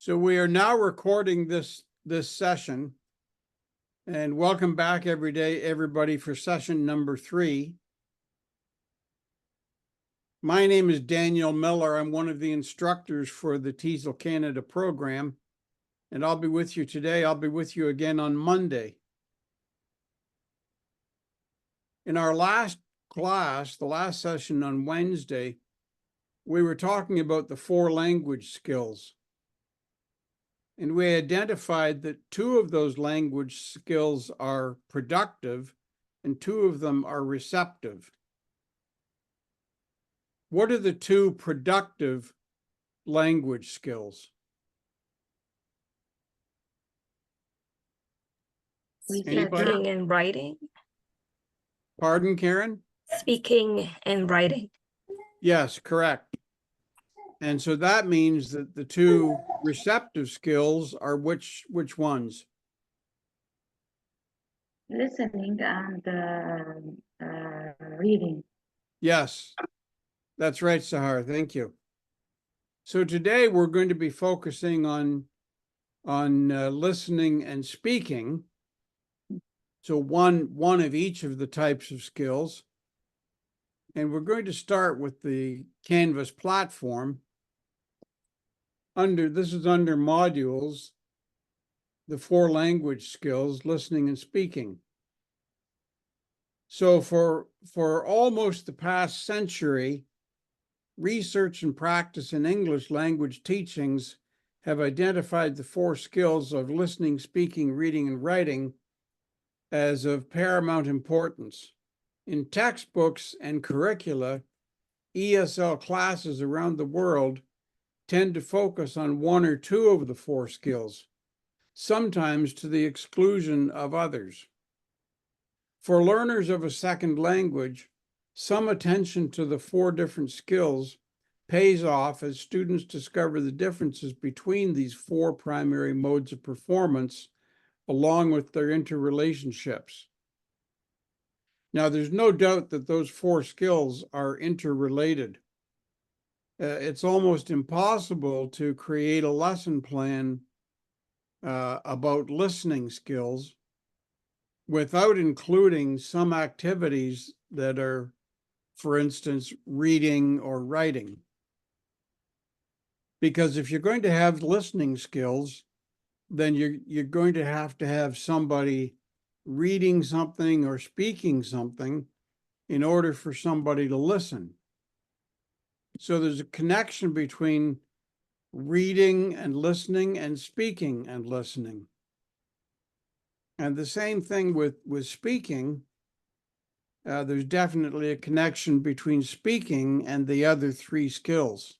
So we are now recording this session, and welcome back everybody for session number 3. My name is Daniel Miller. I'm one of the instructors for the TESOL Canada program, and I'll be with you today. I'll be with you again on Monday. In our last class, the last session on Wednesday, we were talking about the 4 language skills. And we identified that 2 of those language skills are productive and 2 of them are receptive. What are the 2 productive language skills? Speaking and writing. Pardon, Karen? Speaking and writing. Yes, correct. And so that means that the 2 receptive skills are which ones? Listening and reading. Yes, that's right, Sahar. Thank you. So today we're going to be focusing on listening and speaking. So one of each of the types of skills. And we're going to start with the Canvas platform. This is under modules, the 4 language skills, listening and speaking. So for almost the past century, research and practice in English language teachings have identified the 4 skills of listening, speaking, reading, and writing as of paramount importance. In textbooks and curricula, ESL classes around the world tend to focus on 1 or 2 of the 4 skills, sometimes to the exclusion of others. For learners of a second language, some attention to the 4 different skills pays off as students discover the differences between these 4 primary modes of performance, along with their interrelationships. Now, there's no doubt that those 4 skills are interrelated. It's almost impossible to create a lesson plan about listening skills without including some activities that are, for instance, reading or writing. Because if you're going to have listening skills, then you're going to have somebody reading something or speaking something in order for somebody to listen. So there's a connection between reading and listening and speaking and listening. And the same thing with speaking. There's definitely a connection between speaking and the other 3 skills.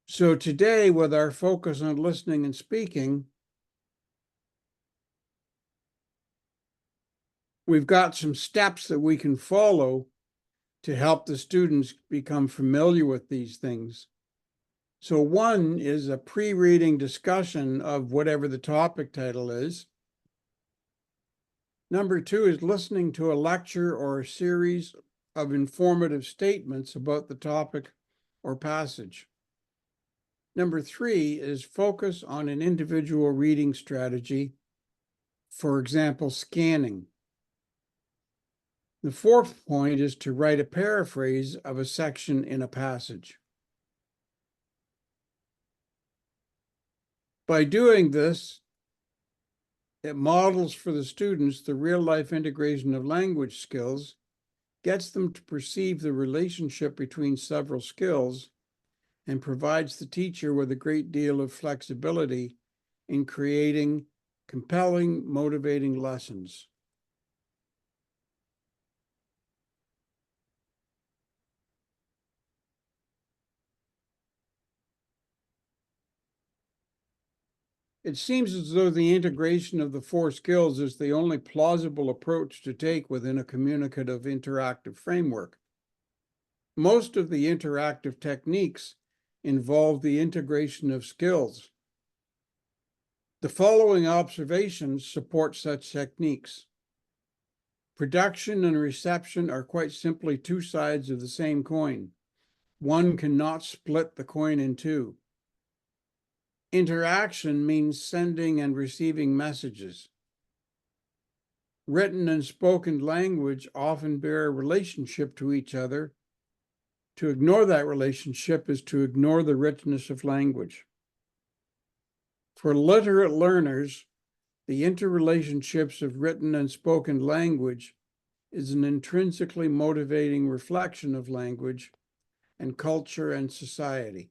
So today, with our focus on listening and speaking, we've got some steps that we can follow to help the students become familiar with these things. So 1 is a pre-reading discussion of whatever the topic title is. Number 2 is listening to a lecture or a series of informative statements about the topic or passage. Number 3 is focus on an individual reading strategy, for example, scanning. The 4th point is to write a paraphrase of a section in a passage. By doing this, it models for the students the real-life integration of language skills, gets them to perceive the relationship between several skills, and provides the teacher with a great deal of flexibility in creating compelling, motivating lessons. It seems as though the integration of the 4 skills is the only plausible approach to take within a communicative interactive framework. Most of the interactive techniques involve the integration of skills. The following observations support such techniques. Production and reception are quite simply 2 sides of the same coin. One cannot split the coin in 2. Interaction means sending and receiving messages. Written and spoken language often bear a relationship to each other. To ignore that relationship is to ignore the richness of language. For literate learners, the interrelationships of written and spoken language is an intrinsically motivating reflection of language and culture and society.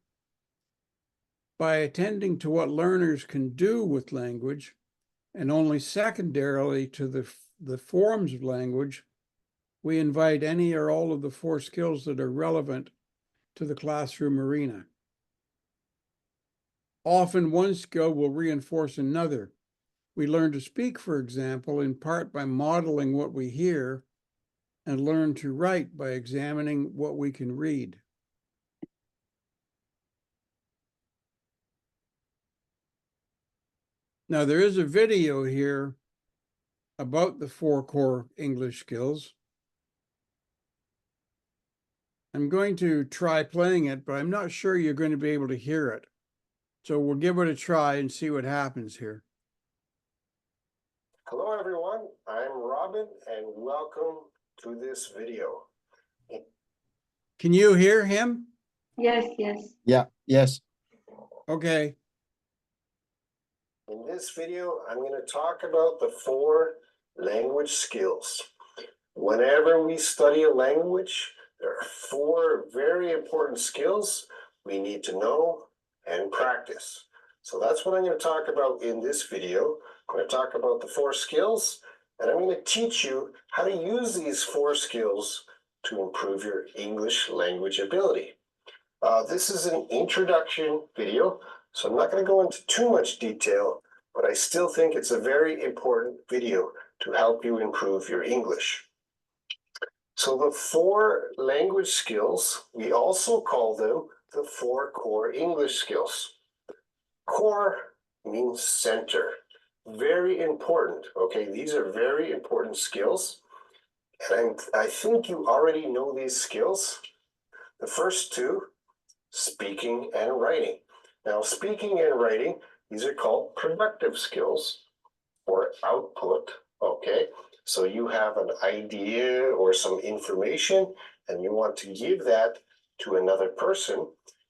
By attending to what learners can do with language, and only secondarily to the forms of language, we invite any or all of the 4 skills that are relevant to the classroom arena. Often one skill will reinforce another. We learn to speak, for example, in part by modeling what we hear, and learn to write by examining what we can read. Now, there is a video here about the 4 core English skills. I'm going to try playing it, but I'm not sure you're going to be able to hear it. So we'll give it a try and see what happens here. Hello everyone, I'm Robin and welcome to this video. Can you hear him? Yes, yes. Yeah, yes. Okay. In this video, I'm going to talk about the 4 language skills. Whenever we study a language, there are 4 very important skills we need to know and practice. So that's what I'm going to talk about in this video. I'm going to talk about the 4 skills, and I'm going to teach you how to use these 4 skills to improve your English language ability. This is an introduction video, so I'm not going to go into too much detail, but I still think it's a very important video to help you improve your English. So the 4 language skills, we also call them the 4 core English skills. Core means center. Very important, okay? These are very important skills. And I think you already know these skills. The first 2, speaking and writing. Now, speaking and writing, these are called productive skills or output, okay? So you have an idea or some information and you want to give that to another person.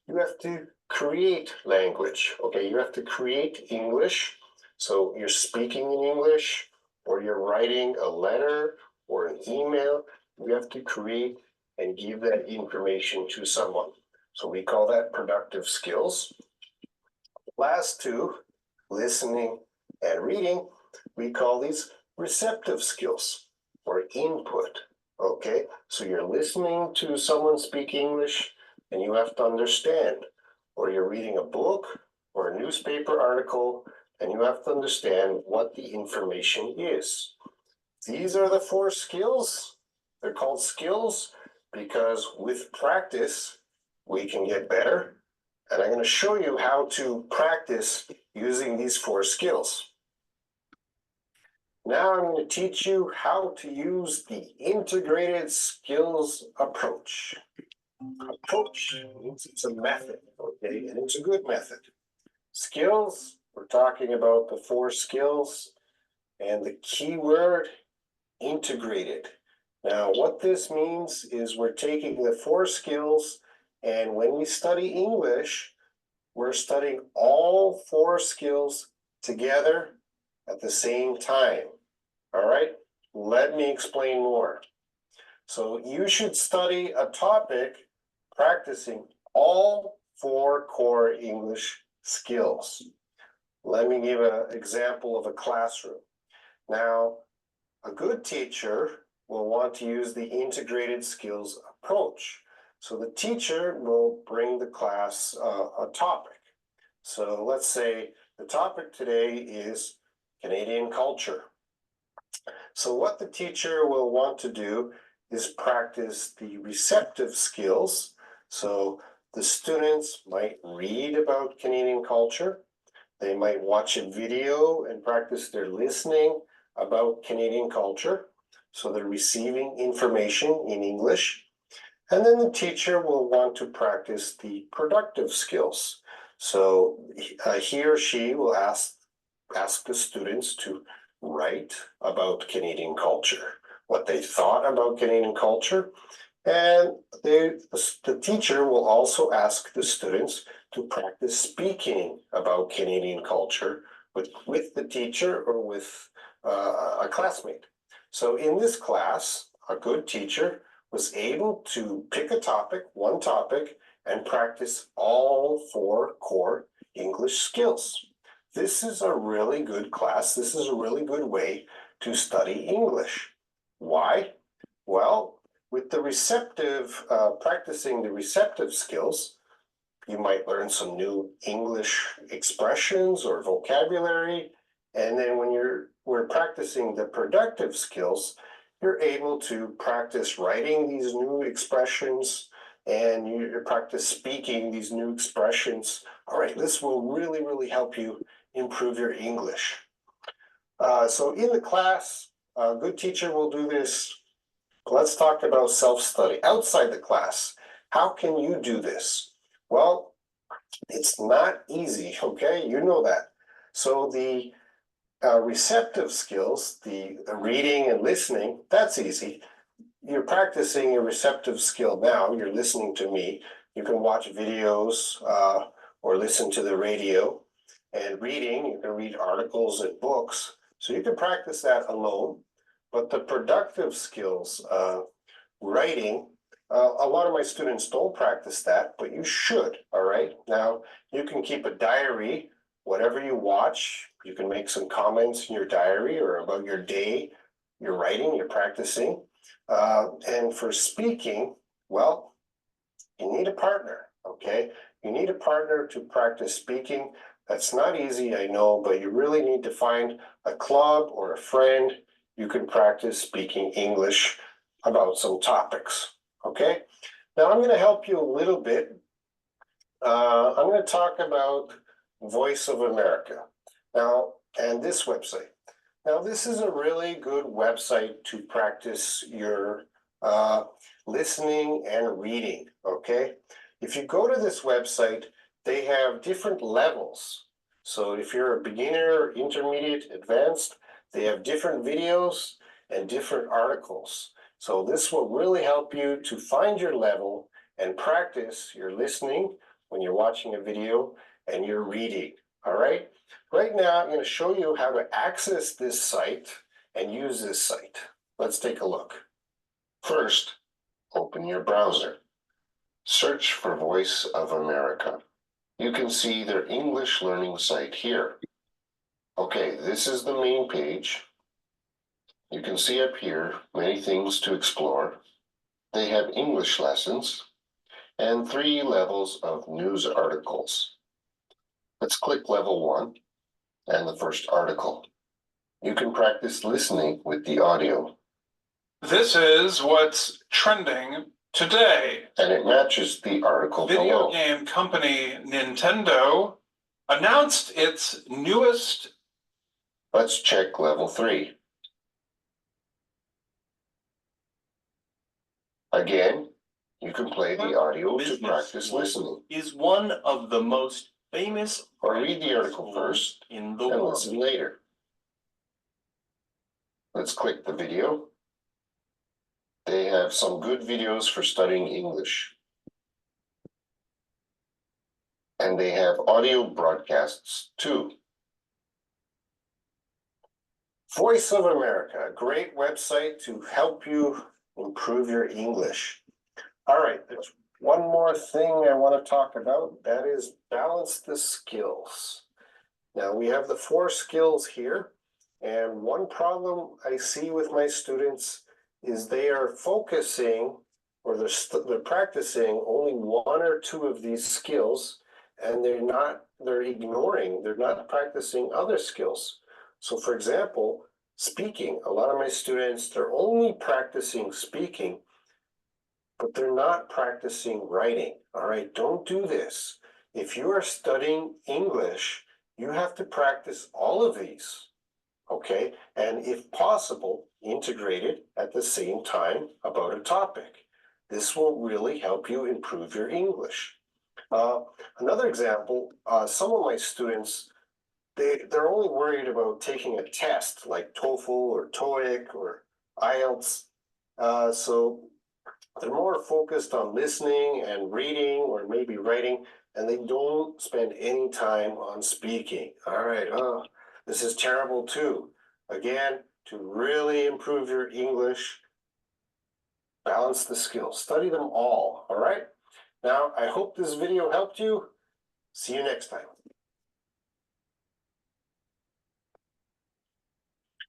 You have to create language, okay? You have to create English. So you're speaking in English or you're writing a letter or an email. You have to create and give that information to someone. So we call that productive skills. Last 2, listening and reading, we call these receptive skills or input, okay? So you're listening to someone speak English and you have to understand, or you're reading a book or a newspaper article and you have to understand what the information is. These are the 4 skills. They're called skills because with practice, we can get better. And I'm going to show you how to practice using these 4 skills. Now I'm going to teach you how to use the integrated skills approach. Approach means it's a method, okay, and it's a good method. Skills, we're talking about the 4 skills, and the key word, integrated. Now, what this means is we're taking the 4 skills, and when we study English, we're studying all 4 skills together at the same time. All right, let me explain more. So you should study a topic practicing all 4 core English skills. Let me give an example of a classroom. Now, a good teacher will want to use the integrated skills approach. So the teacher will bring the class a topic. So let's say the topic today is Canadian culture. So what the teacher will want to do is practice the receptive skills. So the students might read about Canadian culture. They might watch a video and practice their listening about Canadian culture. So they're receiving information in English. And then the teacher will want to practice the productive skills. So he or she will ask the students to write about Canadian culture, what they thought about Canadian culture. And the teacher will also ask the students to practice speaking about Canadian culture with the teacher or with a classmate. So in this class, a good teacher was able to pick a topic, one topic, and practice all 4 core English skills. This is a really good class. This is a really good way to study English. Why? Well, with the practicing the receptive skills, you might learn some new English expressions or vocabulary. And then when we're practicing the productive skills, you're able to practice writing these new expressions and you practice speaking these new expressions. All right, this will really, really help you improve your English. So in the class, a good teacher will do this. Let's talk about self-study outside the class. How can you do this? Well, it's not easy, okay? You know that. So the receptive skills, the reading and listening, that's easy. You're practicing your receptive skill now. You're listening to me. You can watch videos or listen to the radio. And reading, you can read articles and books. So you can practice that alone. But the productive skills, writing, a lot of my students don't practice that, but you should, all right? Now, you can keep a diary, whatever you watch, you can make some comments in your diary or about your day, you're writing, you're practicing. And for speaking, well, you need a partner, okay? You need a partner to practice speaking. That's not easy, I know, but you really need to find a club or a friend you can practice speaking English about some topics, okay? Now I'm going to help you a little bit. I'm going to talk about Voice of America. Now, and this website. Now, this is a really good website to practice your listening and reading, okay? If you go to this website, they have different levels. So if you're a beginner, intermediate, advanced, they have different videos and different articles. So this will really help you to find your level and practice your listening when you're watching a video and you're reading, all right? Right now, I'm going to show you how to access this site and use this site. Let's take a look. First, open your browser. Search for Voice of America. You can see their English learning site here. Okay, this is the main page. You can see up here many things to explore. They have English lessons and 3 levels of news articles. Let's click level 1 and the first article. You can practice listening with the audio. This is what's trending today. And it matches the article Video below. game company Nintendo announced its newest. Let's check level 3. Again, you can play the audio to practice listening. Is one of the most famous Or read the article first in the and world. listen later. Let's click the video. They have some good videos for studying English. And they have audio broadcasts too. Voice of America, a great website to help you improve your English. All right, there's one more thing I want to talk about. That is balance the skills. Now we have the 4 skills here. And one problem I see with my students is they are focusing or they're practicing only 1 or 2 of these skills and they're ignoring, they're not practicing other skills. So for example, speaking, a lot of my students, they're only practicing speaking, but they're not practicing writing. All right, don't do this. If you are studying English, you have to practice all of these. Okay, and if possible, integrate it at the same time about a topic. This will really help you improve your English. Another example, some of my students, they're only worried about taking a test like TOEFL or TOEIC or IELTS. So they're more focused on listening and reading or maybe writing, and they don't spend any time on speaking. All right, this is terrible too. Again, to really improve your English, balance the skills, study them all right? Now, I hope this video helped you. See you next time.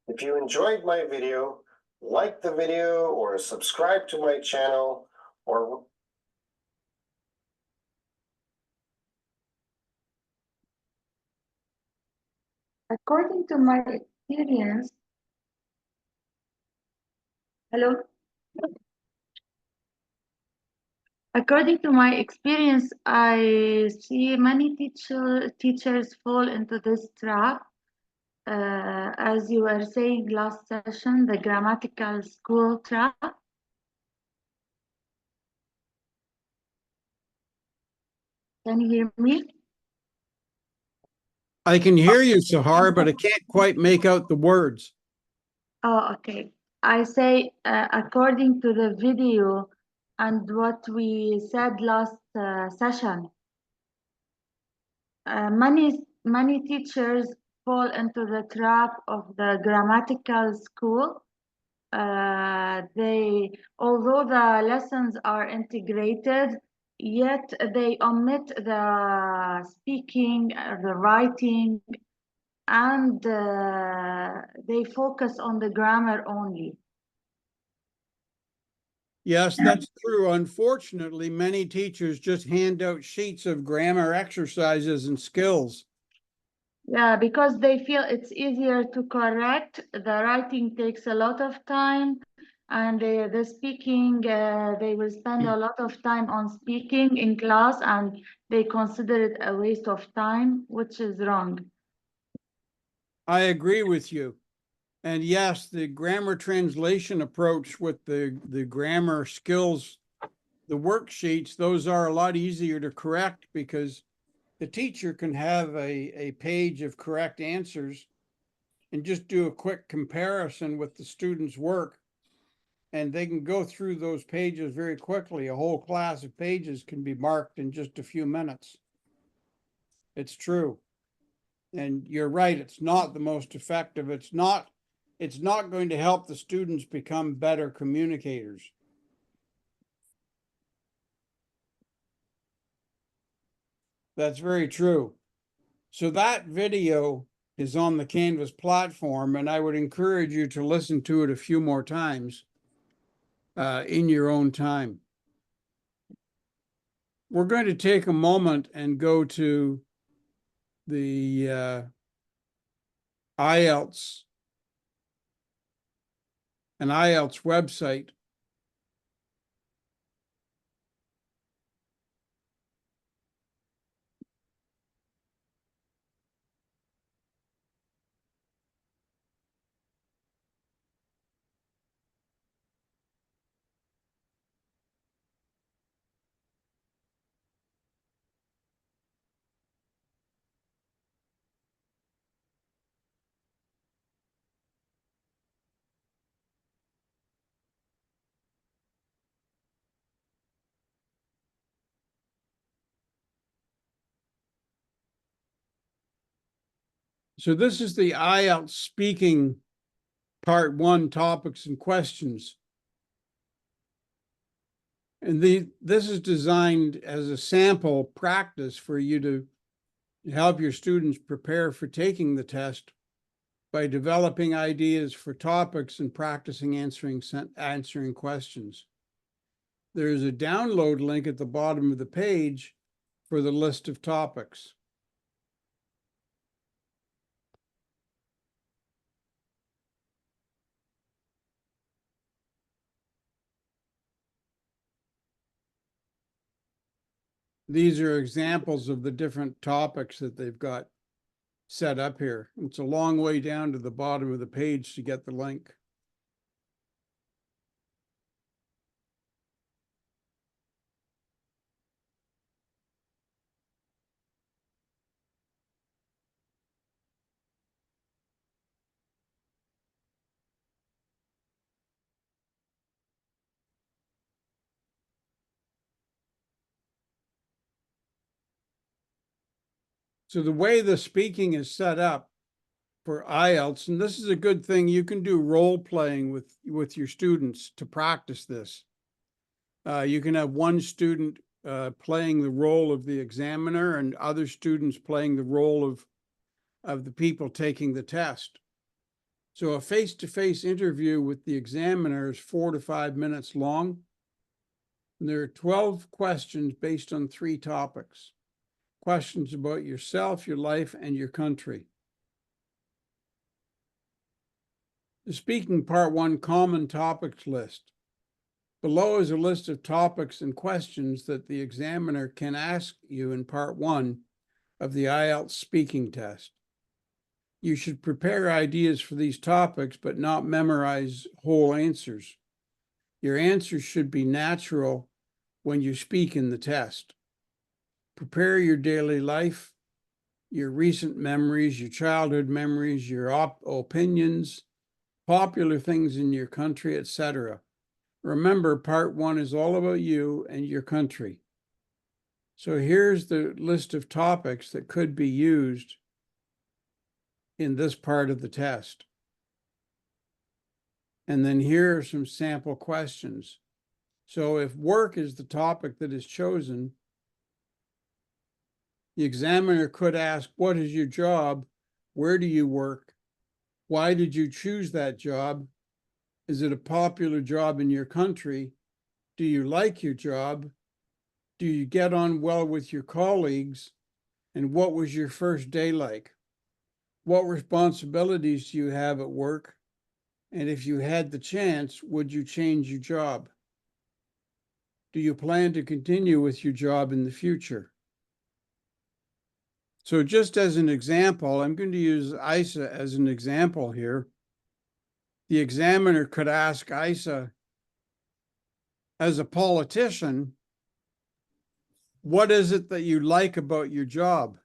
If you enjoyed my video, like the video or subscribe to my channel or According to my experience, hello? According to my experience, I see many teachers fall into this trap. As you were saying last session, the grammatical school trap. Can you hear me? I can hear you, Sahar, but I can't quite make out the words. Oh, okay. I say, according to the video and what we said last session, many teachers fall into the trap of the grammatical school. Although the lessons are integrated, yet they omit the speaking, the writing, and they focus on the grammar only. Yes, that's true. Unfortunately, many teachers just hand out sheets of grammar exercises and skills. Yeah, because they feel it's easier to correct. The writing takes a lot of time, and the speaking, they will spend a lot of time on speaking in class, and they consider it a waste of time, which is wrong. I agree with you. And yes, the grammar translation approach with the grammar skills, the worksheets, those are a lot easier to correct because the teacher can have a page of correct answers and just do a quick comparison with the student's work. And they can go through those pages very quickly. A whole class of pages can be marked in just a few minutes. It's true. And you're right, it's not the most effective. It's not going to help the students become better communicators. That's very true. So that video is on the Canvas platform, and I would encourage you to listen to it a few more times in your own time. We're going to take a moment and go to the IELTS website. So this is the IELTS speaking part 1, topics and questions. And this is designed as a sample practice for you to help your students prepare for taking the test by developing ideas for topics and practicing answering questions. There's a download link at the bottom of the page for the list of topics. These are examples of the different topics that they've got set up here. It's a long way down to the bottom of the page to get the link. So the way the speaking is set up for IELTS, and this is a good thing, you can do role playing with your students to practice this. You can have one student playing the role of the examiner and other students playing the role of the people taking the test. So a face-to-face interview with the examiner is 4 to 5 minutes long. And there are 12 questions based on 3 topics. Questions about yourself, your life, and your country. The speaking part 1 common topics list. Below is a list of topics and questions that the examiner can ask you in part 1 of the IELTS speaking test. You should prepare ideas for these topics, but not memorize whole answers. Your answers should be natural when you speak in the test. Prepare your daily life, your recent memories, your childhood memories, your opinions, popular things in your country, etc. Remember, part 1 is all about you and your country. So here's the list of topics that could be used in this part of the test. And then here are some sample questions. So if work is the topic that is chosen, the examiner could ask, what is your job? Where do you work? Why did you choose that job? Is it a popular job in your country? Do you like your job? Do you get on well with your colleagues? And what was your first day like? What responsibilities do you have at work? And if you had the chance, would you change your job? Do you plan to continue with your job in the future? So just as an example, I'm going to use Isa as an example here. The examiner could ask Isa, as a politician, what is it that you like about your job?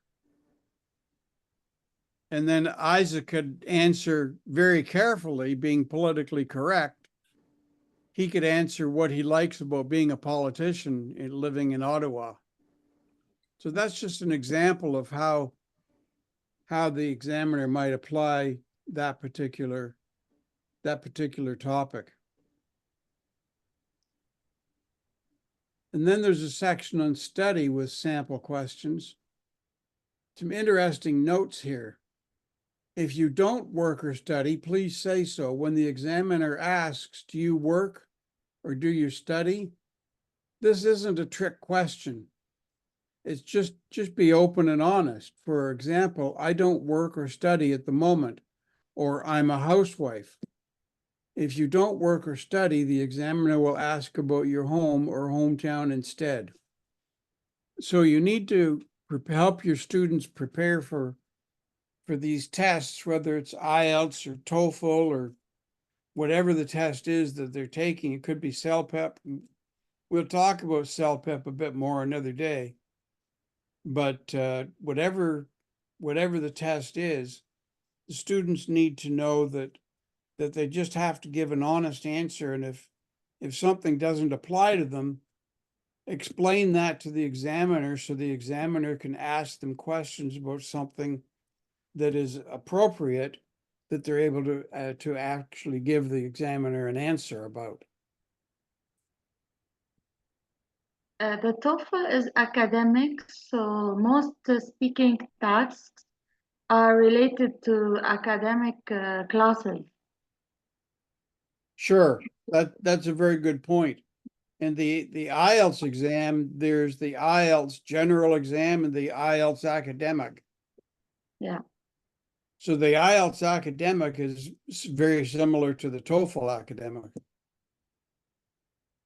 And then Isa could answer very carefully, being politically correct. He could answer what he likes about being a politician and living in Ottawa. So that's just an example of how the examiner might apply that particular topic. And then there's a section on study with sample questions. Some interesting notes here. If you don't work or study, please say so. When the examiner asks, do you work or do you study? This isn't a trick question. It's just be open and honest. For example, I don't work or study at the moment, or I'm a housewife. If you don't work or study, the examiner will ask about your home or hometown instead. So you need to help your students prepare for these tests, whether it's IELTS or TOEFL or whatever the test is that they're taking. It could be CELPEP. We'll talk about CELPEP a bit more another day. But whatever the test is, the students need to know that they just have to give an honest answer. And if something doesn't apply to them, explain that to the examiner so the examiner can ask them questions about something that is appropriate, that they're able to actually give the examiner an answer about. The TOEFL is academic, so most speaking tasks are related to academic classes. Sure, that's a very good point. And the IELTS exam, there's the IELTS general exam and the IELTS academic. Yeah. So the IELTS academic is very similar to the TOEFL academic.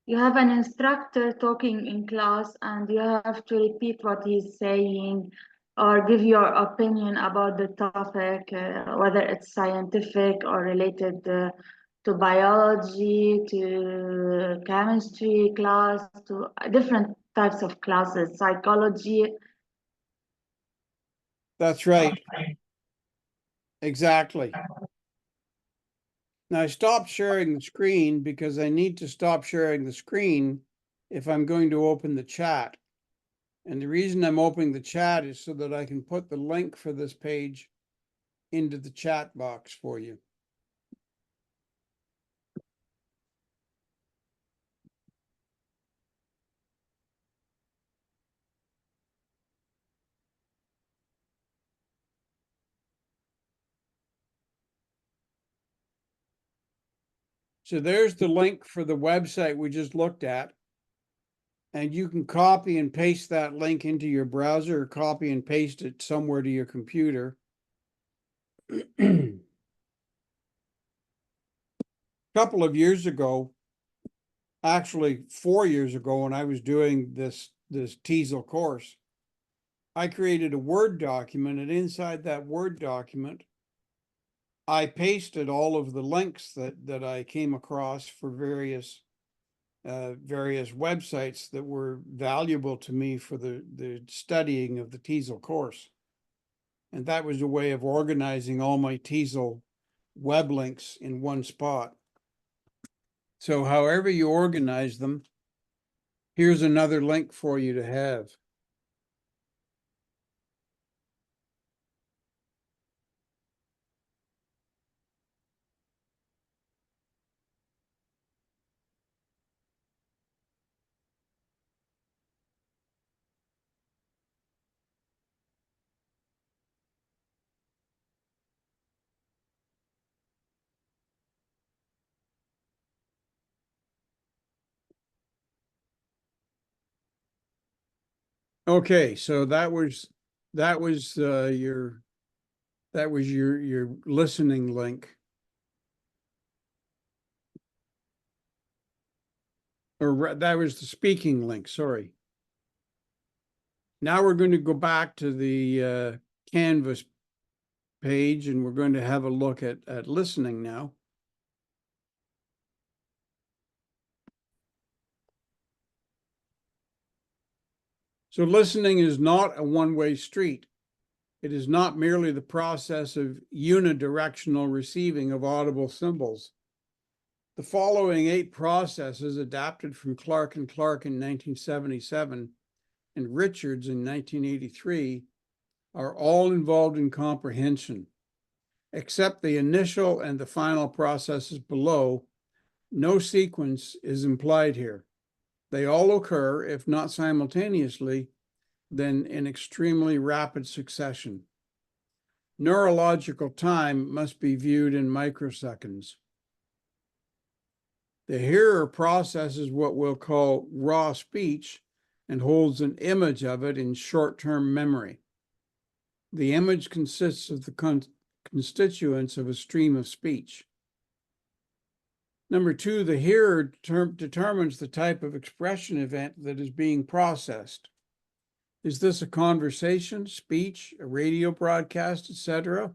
You have an instructor talking in class and you have to repeat what he's saying or give your opinion about the topic, whether it's scientific or related to biology, to chemistry class, to different types of classes, psychology. That's right. Exactly. Now I stopped sharing the screen because I need to stop sharing the screen if I'm going to open the chat. And the reason I'm opening the chat is so that I can put the link for this page into the chat box for you. So there's the link for the website we just looked at. And you can copy and paste that link into your browser or copy and paste it somewhere to your computer. A couple of years ago, actually 4 years ago, when I was doing this TESOL course, I created a Word document, and inside that Word document, I pasted all of the links that I came across for various websites that were valuable to me for the studying of the TESOL course. And that was a way of organizing all my TESOL web links in one spot. So however you organize them, here's another link for you to have. Okay, so that was your listening link. Or that was the speaking link, sorry. Now we're going to go back to the Canvas page, and we're going to have a look at listening now. So listening is not a one-way street. It is not merely the process of unidirectional receiving of audible symbols. The following 8 processes, adapted from Clark and Clark in 1977 and Richards in 1983, are all involved in comprehension. Except the initial and the final processes below, no sequence is implied here. They all occur, if not simultaneously, then in extremely rapid succession. Neurological time must be viewed in microseconds. The hearer processes what we'll call raw speech and holds an image of it in short-term memory. The image consists of the constituents of a stream of speech. Number 2, the hearer determines the type of expression event that is being processed. Is this a conversation, speech, a radio broadcast, etc.?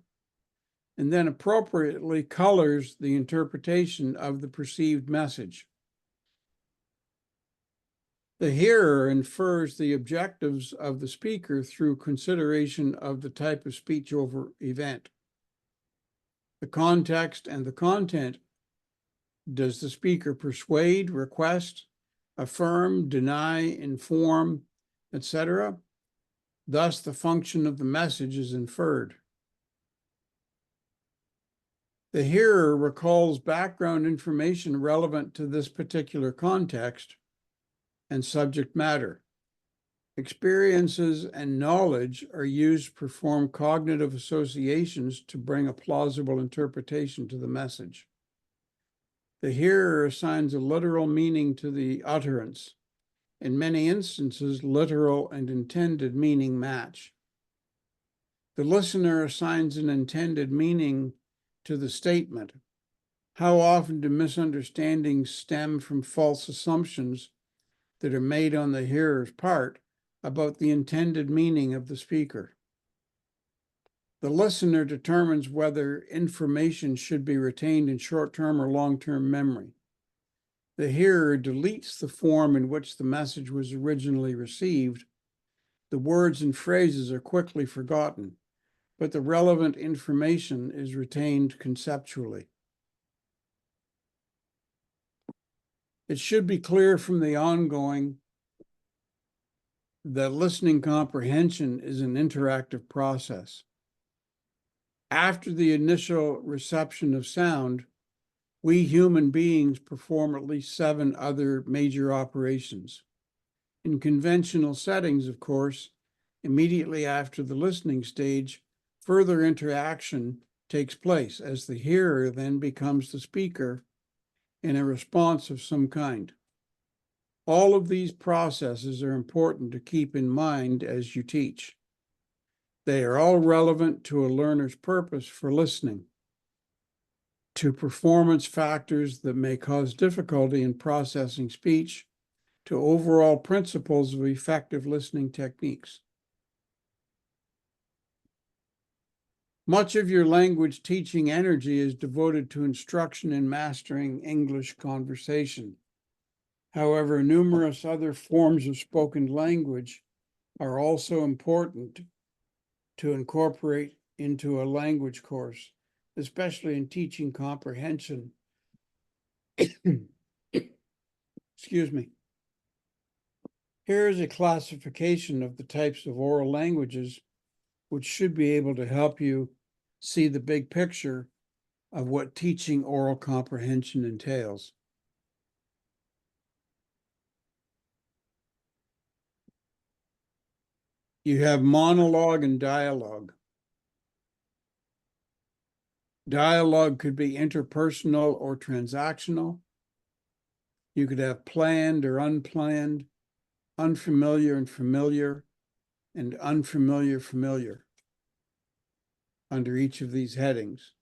And then appropriately colors the interpretation of the perceived message. The hearer infers the objectives of the speaker through consideration of the type of speech over event. The context and the content. Does the speaker persuade, request, affirm, deny, inform, etc.? Thus, the function of the message is inferred. The hearer recalls background information relevant to this particular context and subject matter. Experiences and knowledge are used to perform cognitive associations to bring a plausible interpretation to the message. The hearer assigns a literal meaning to the utterance. In many instances, literal and intended meaning match. The listener assigns an intended meaning to the statement. How often do misunderstandings stem from false assumptions that are made on the hearer's part about the intended meaning of the speaker? The listener determines whether information should be retained in short-term or long-term memory. The hearer deletes the form in which the message was originally received. The words and phrases are quickly forgotten, but the relevant information is retained conceptually. It should be clear from the ongoing that listening comprehension is an interactive process. After the initial reception of sound, we human beings perform at least 7 other major operations. In conventional settings, of course, immediately after the listening stage, further interaction takes place as the hearer then becomes the speaker in a response of some kind. All of these processes are important to keep in mind as you teach. They are all relevant to a learner's purpose for listening, to performance factors that may cause difficulty in processing speech, to overall principles of effective listening techniques. Much of your language teaching energy is devoted to instruction in mastering English conversation. However, numerous other forms of spoken language are also important to incorporate into a language course, especially in teaching comprehension. Excuse me. Here is a classification of the types of oral languages, which should be able to help you see the big picture of what teaching oral comprehension entails. You have monologue and dialogue. Dialogue could be interpersonal or transactional. You could have planned or unplanned, unfamiliar and familiar, and unfamiliar familiar under each of these headings.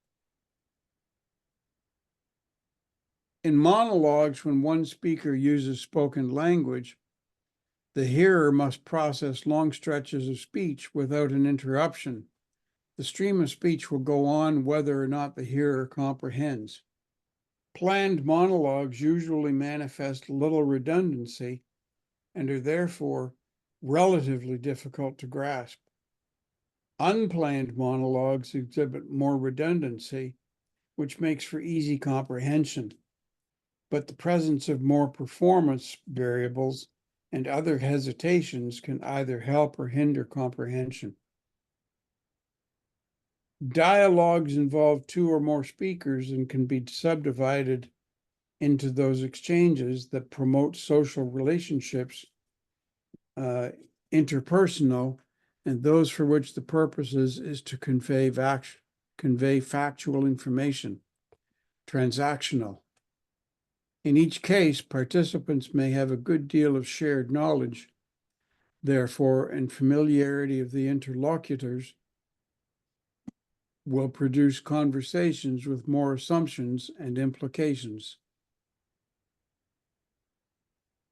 In monologues, when one speaker uses spoken language, the hearer must process long stretches of speech without an interruption. The stream of speech will go on whether or not the hearer comprehends. Planned monologues usually manifest little redundancy and are therefore relatively difficult to grasp. Unplanned monologues exhibit more redundancy, which makes for easy comprehension, but the presence of more performance variables and other hesitations can either help or hinder comprehension. Dialogues involve 2 or more speakers and can be subdivided into those exchanges that promote social relationships, interpersonal, and those for which the purpose is to convey factual information, transactional. In each case, participants may have a good deal of shared knowledge, therefore, and familiarity of the interlocutors will produce conversations with more assumptions and implications.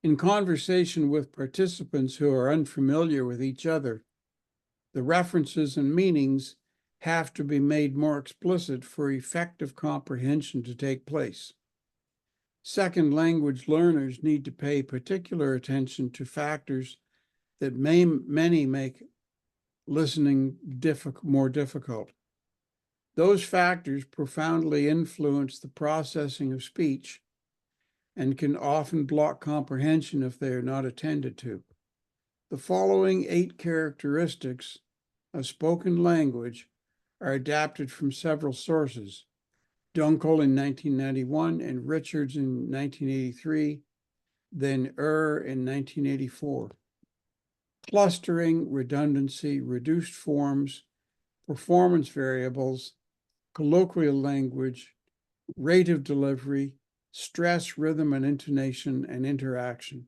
In conversation with participants who are unfamiliar with each other, the references and meanings have to be made more explicit for effective comprehension to take place. Second language learners need to pay particular attention to factors that many make listening more difficult. Those factors profoundly influence the processing of speech and can often block comprehension if they are not attended to. The following 8 characteristics of spoken language are adapted from several sources: Dunkel in 1991 and Richards in 1983, then in 1984. Clustering, redundancy, reduced forms, performance variables, colloquial language, rate of delivery, stress, rhythm and intonation, and interaction.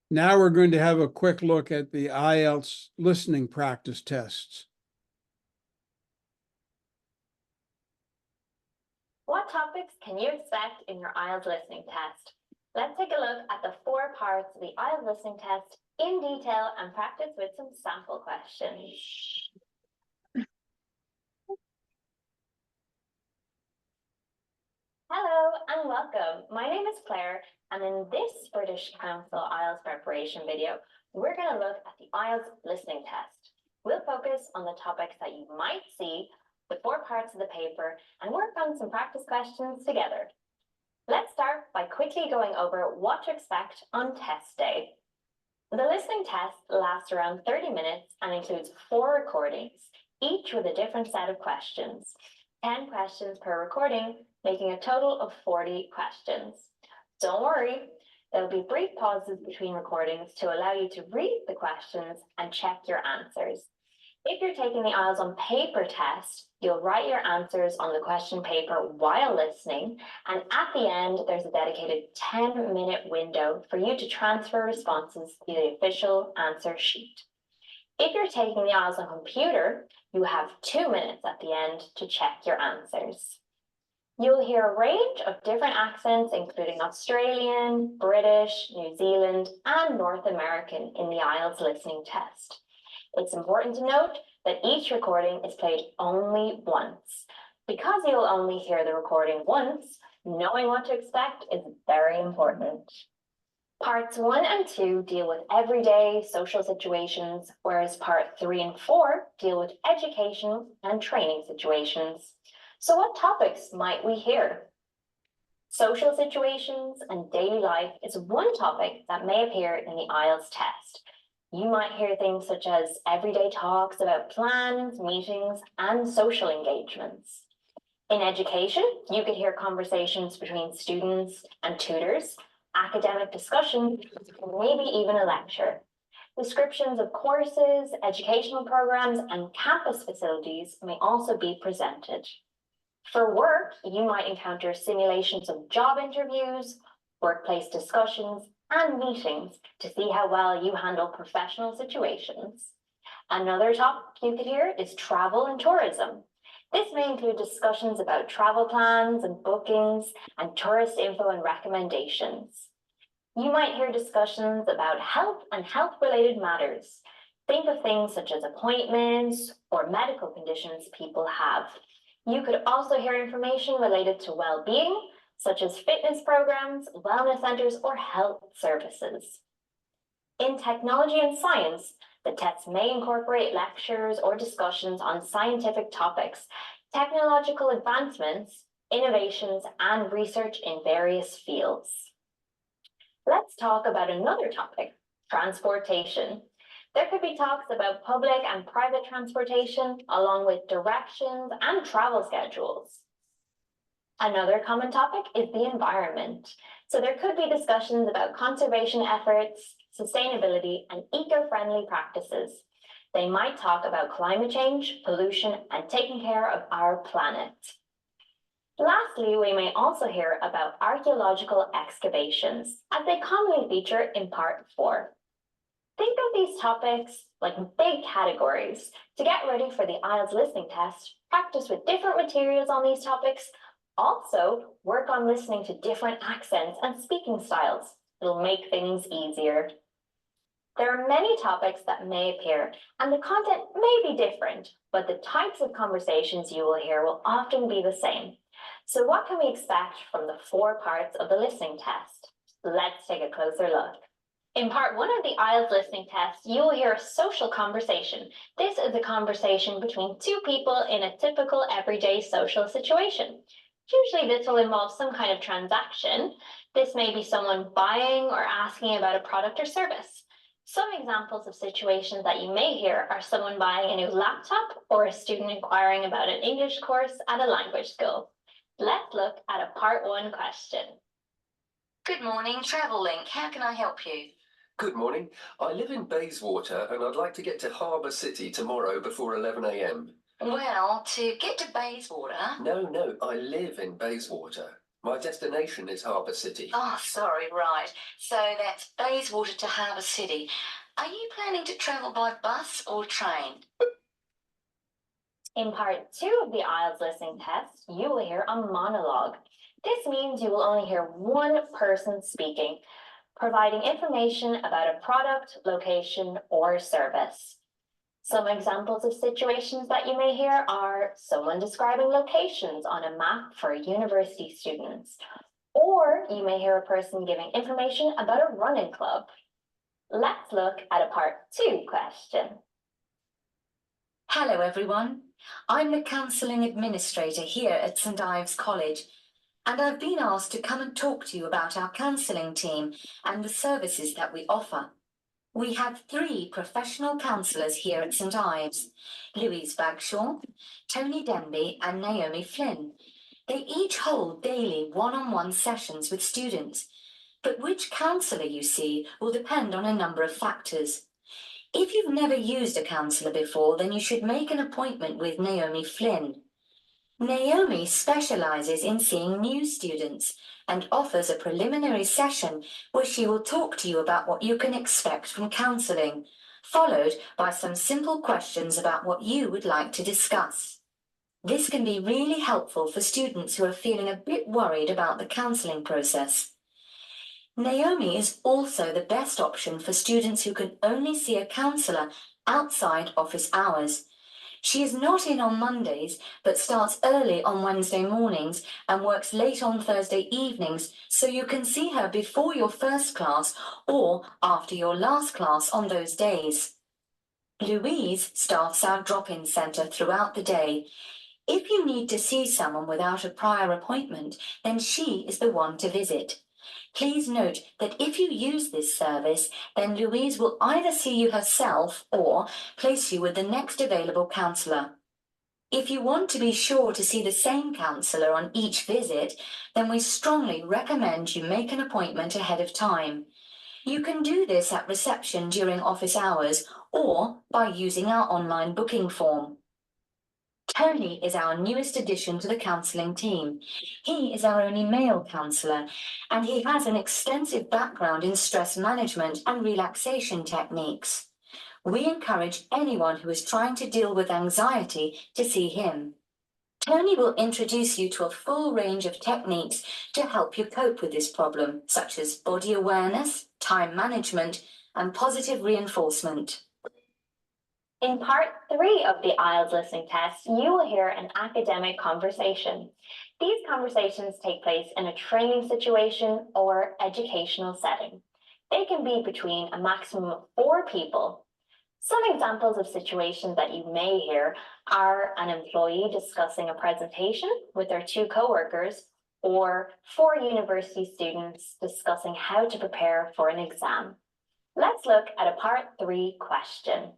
Now we're going to have a quick look at the IELTS listening practice tests. What topics can you expect in your IELTS listening test? Let's take a look at the 4 parts of the IELTS listening test in detail and practice with some sample questions. Hello and welcome. My name is Claire, and in this British Council IELTS preparation video, we're going to look at the IELTS listening test. We'll focus on the topics that you might see, the 4 parts of the paper, and work on some practice questions together. Let's start by quickly going over what to expect on test day. The listening test lasts around 30 minutes and includes 4 recordings, each with a different set of questions. 10 questions per recording, making a total of 40 questions. Don't worry, there'll be brief pauses between recordings to allow you to read the questions and check your answers. If you're taking the IELTS on paper test, you'll write your answers on the question paper while listening, and at the end, there's a dedicated 10-minute window for you to transfer responses to the official answer sheet. If you're taking the IELTS on computer, you have 2 minutes at the end to check your answers. You'll hear a range of different accents, including Australian, British, New Zealand, and North American in the IELTS listening test. It's important to note that each recording is played only once. Because you'll only hear the recording once, knowing what to expect is very important. Parts 1 and 2 deal with everyday social situations, whereas part 3 and 4 deal with education and training situations. So what topics might we hear? Social situations and daily life is one topic that may appear in the IELTS test. You might hear things such as everyday talks about plans, meetings, and social engagements. In education, you could hear conversations between students and tutors, academic discussions, and maybe even a lecture. Descriptions of courses, educational programs, and campus facilities may also be presented. For work, you might encounter simulations of job interviews, workplace discussions, and meetings to see how well you handle professional situations. Another topic you could hear is travel and tourism. This may include discussions about travel plans and bookings and tourist info and recommendations. You might hear discussions about health and health-related matters. Think of things such as appointments or medical conditions people have. You could also hear information related to well-being, such as fitness programs, wellness centers, or health services. In technology and science, the tests may incorporate lectures or discussions on scientific topics, technological advancements, innovations, and research in various fields. Let's talk about another topic, transportation. There could be talks about public and private transportation, along with directions and travel schedules. Another common topic is the environment. So there could be discussions about conservation efforts, sustainability, and eco-friendly practices. They might talk about climate change, pollution, and taking care of our planet. Lastly, we may also hear about archaeological excavations, as they commonly feature in part 4. Think of these topics like big categories. To get ready for the IELTS listening test, practice with different materials on these topics. Also, work on listening to different accents and speaking styles. It'll make things easier. There are many topics that may appear, and the content may be different, but the types of conversations you will hear will often be the same. So what can we expect from the 4 parts of the listening test? Let's take a closer look. In part 1 of the IELTS listening test, you will hear a social conversation. This is a conversation between 2 people in a typical everyday social situation. Usually this will involve some kind of transaction. This may be someone buying or asking about a product or service. Some examples of situations that you may hear are someone buying a new laptop or a student inquiring about an English course at a language school. Let's look at a part 1 question. Good morning, Travel Link. How can I help you? Good morning. I live in Bayswater and I'd like to get to Harbour City tomorrow before 11 a.m. Well, to get to Bayswater... No, I live in Bayswater. My destination is Harbour City. Oh, sorry, right. So that's Bayswater to Harbour City. Are you planning to travel by bus or train? In part 2 of the IELTS listening test, you will hear a monologue. This means you will only hear one person speaking, providing information about a product, location, or service. Some examples of situations that you may hear are someone describing locations on a map for university students, or you may hear a person giving information about a running club. Let's look at a part 2 question. Hello everyone, I'm the Counselling Administrator here at St Ives College, and I've been asked to come and talk to you about our counselling team and the services that we offer. We have 3 professional counsellors here at St Ives, Louise Bagshaw, Tony Denby and Naomi Flynn. They each hold daily one-on-one sessions with students, but which counsellor you see will depend on a number of factors. If you've never used a counsellor before, then you should make an appointment with Naomi Flynn. Naomi specialises in seeing new students and offers a preliminary session where she will talk to you about what you can expect from counselling, followed by some simple questions about what you would like to discuss. This can be really helpful for students who are feeling a bit worried about the counselling process. Naomi is also the best option for students who can only see a counsellor outside office hours. She is not in on Mondays, but starts early on Wednesday mornings and works late on Thursday evenings, so you can see her before your first class or after your last class on those days. Louise staffs our drop-in centre throughout the day. If you need to see someone without a prior appointment, then she is the one to visit. Please note that if you use this service, then Louise will either see you herself or place you with the next available counsellor. If you want to be sure to see the same counsellor on each visit, then we strongly recommend you make an appointment ahead of time. You can do this at reception during office hours or by using our online booking form. Tony is our newest addition to the counselling team. He is our only male counsellor, and he has an extensive background in stress management and relaxation techniques. We encourage anyone who is trying to deal with anxiety to see him. Tony will introduce you to a full range of techniques to help you cope with this problem, such as body awareness, time management, and positive reinforcement. In part 3 of the IELTS listening test, you will hear an academic conversation. These conversations take place in a training situation or educational setting. They can be between a maximum of 4 people. Some examples of situations that you may hear are an employee discussing a presentation with their 2 co-workers, or 4 university students discussing how to prepare for an exam. Let's look at a part 3 question.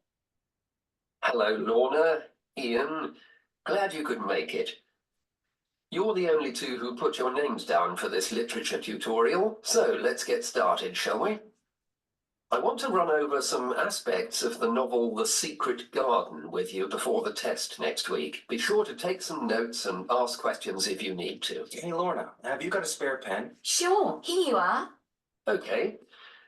Hello, Lorna, Ian. Glad you could make it. You're the only 2 who put your names down for this literature tutorial, so let's get started, shall we? I want to run over some aspects of the novel The Secret Garden with you before the test next week. Be sure to take some notes and ask questions if you need to. Hey, Lorna, have you got a spare pen? Sure, here you are. Okay,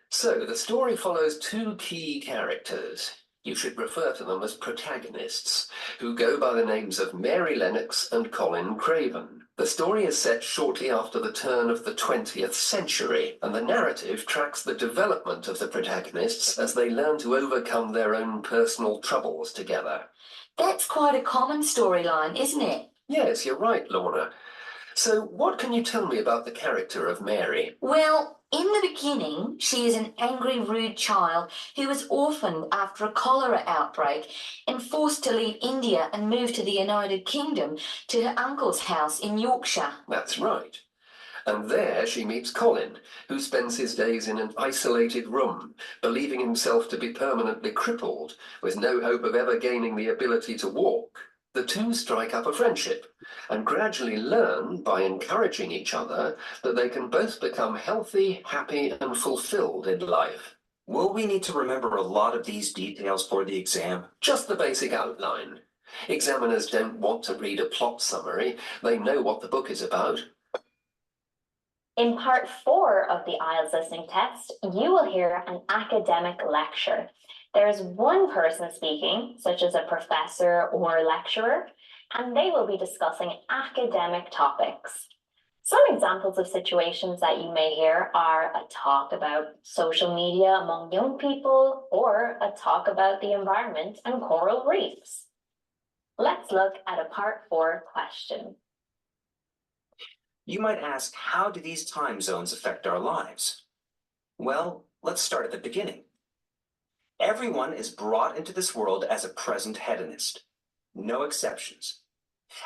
so the story follows 2 key characters. You should refer to them as protagonists, who go by the names of Mary Lennox and Colin Craven. The story is set shortly after the turn of the 20th century, and the narrative tracks the development of the protagonists as they learn to overcome their own personal troubles together. That's quite a common storyline, isn't it? Yes, you're right, Lorna. So what can you tell me about the character of Mary? Well, in the beginning, she is an angry, rude child who was orphaned after a cholera outbreak and forced to leave India and move to the United Kingdom to her uncle's house in Yorkshire. That's right. And there she meets Colin, who spends his days in an isolated room, believing himself to be permanently crippled, with no hope of ever gaining the ability to walk. The 2 strike up a friendship and gradually learn, by encouraging each other, that they can both become healthy, happy, and fulfilled in life. Will we need to remember a lot of these details for the exam? Just the basic outline. Examiners don't want to read a plot summary. They know what the book is about. In part 4 of the IELTS listening test, you will hear an academic lecture. There is one person speaking, such as a professor or lecturer, and they will be discussing academic topics. Some examples of situations that you may hear are a talk about social media among young people or a talk about the environment and coral reefs. Let's look at a part 4 question. You might ask, how do these time zones affect our lives? Well, let's start at the beginning. Everyone is brought into this world as a present hedonist. No exceptions.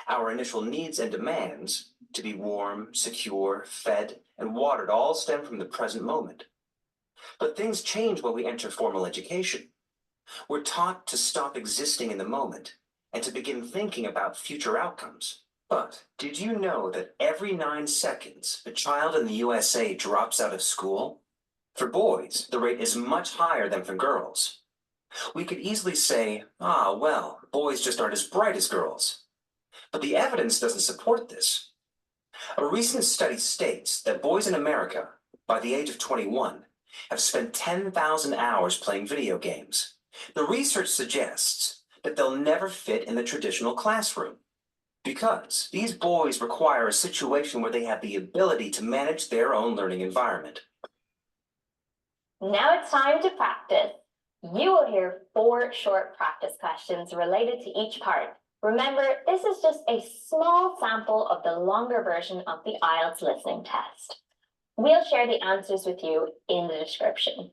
Our initial needs and demands, to be warm, secure, fed, and watered, all stem from the present moment. But things change when we enter formal education. We're taught to stop existing in the moment and to begin thinking about future outcomes. But did you know that every 9 seconds, a child in the USA drops out of school? For boys, the rate is much higher than for girls. We could easily say, well, boys just aren't as bright as girls. But the evidence doesn't support this. A recent study states that boys in America, by the age of 21, have spent 10,000 hours playing video games. The research suggests that they'll never fit in the traditional classroom because these boys require a situation where they have the ability to manage their own learning environment. Now it's time to practice. You will hear 4 short practice questions related to each part. Remember, this is just a small sample of the longer version of the IELTS listening test. We'll share the answers with you in the description.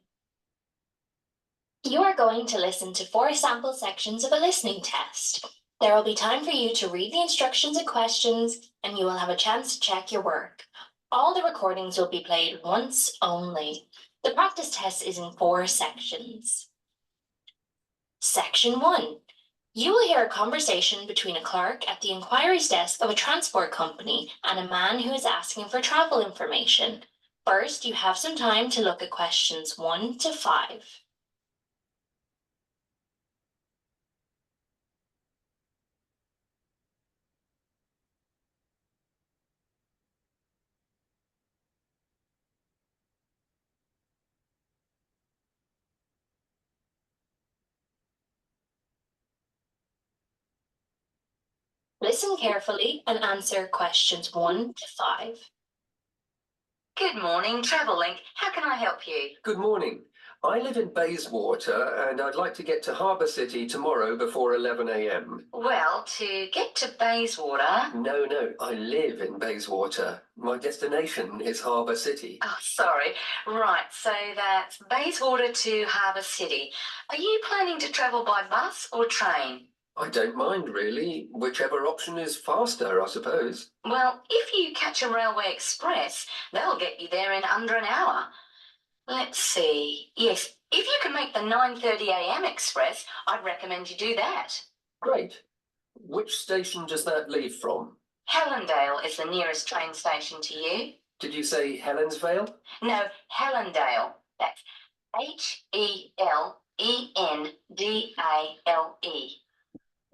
You are going to listen to 4 sample sections of a listening test. There will be time for you to read the instructions and questions, and you will have a chance to check your work. All the recordings will be played once only. The practice test is in 4 sections. Section 1. You will hear a conversation between a clerk at the inquiries desk of a transport company and a man who is asking for travel information. First, you have some time to look at questions 1 to 5. Listen carefully and answer questions 1 to 5. Good morning, TravelLink. How can I help you? Good morning. I live in Bayswater and I'd like to get to Harbour City tomorrow before 11 a.m. Well, to get to Bayswater... No, I live in Bayswater. My destination is Harbour City. Oh, sorry. Right, so that's Bayswater to Harbour City. Are you planning to travel by bus or train? I don't mind really, whichever option is faster, I suppose. Well, if you catch a railway express, they'll get you there in under an hour. Let's see. Yes, if you can make the 9:30 a.m. express, I'd recommend you do that. Great. Which station does that leave from? Helendale is the nearest train station to you. Did you say Helensvale? No, Helendale. That's Helendale.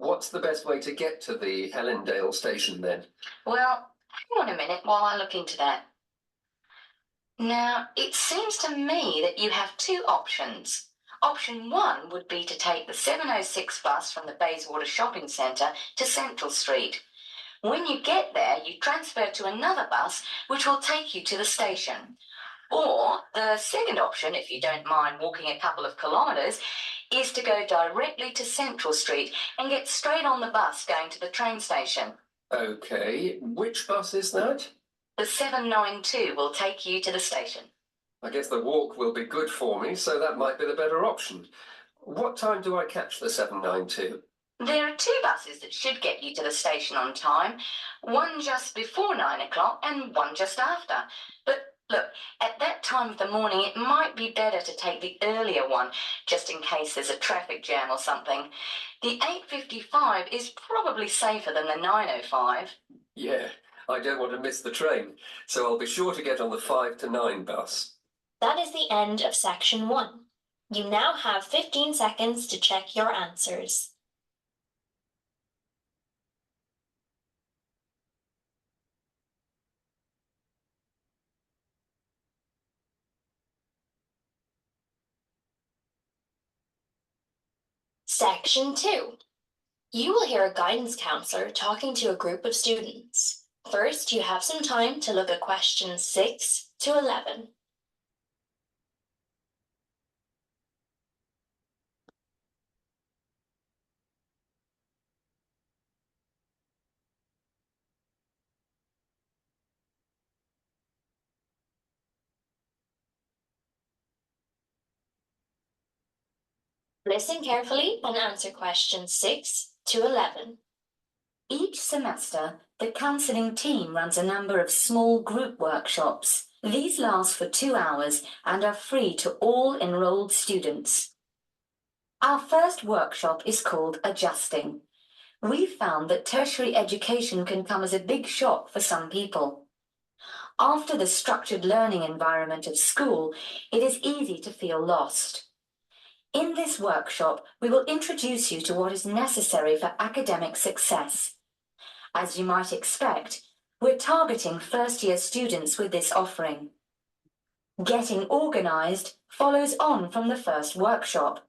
What's the best way to get to the Helendale station then? Well, hang on a minute while I look into that. Now, it seems to me that you have 2 options. Option 1 would be to take the 7:06 bus from the Bayswater Shopping Centre to Central Street. When you get there, you transfer to another bus which will take you to the station. Or the second option, if you don't mind walking a couple of kilometres, is to go directly to Central Street and get straight on the bus going to the train station. Okay, which bus is that? The 792 will take you to the station. I guess the walk will be good for me, so that might be the better option. What time do I catch the 792? There are 2 buses that should get you to the station on time, one just before 9 o'clock and one just after. But look, at that time of the morning, it might be better to take the earlier one, just in case there's a traffic jam or something. The 8:55 is probably safer than the 9:05. Yeah, I don't want to miss the train, so I'll be sure to get on the 5 to 9 bus. That is the end of section 1. You now have 15 seconds to check your answers. Section 2. You will hear a guidance counselor talking to a group of students. First, you have some time to look at questions 6 to 11. Listen carefully and answer questions 6 to 11. Each semester, the counselling team runs a number of small group workshops. These last for 2 hours and are free to all enrolled students. Our first workshop is called Adjusting. We found that tertiary education can come as a big shock for some people. After the structured learning environment of school, it is easy to feel lost. In this workshop, we will introduce you to what is necessary for academic success. As you might expect, we're targeting first-year students with this offering. Getting organised follows on from the first workshop.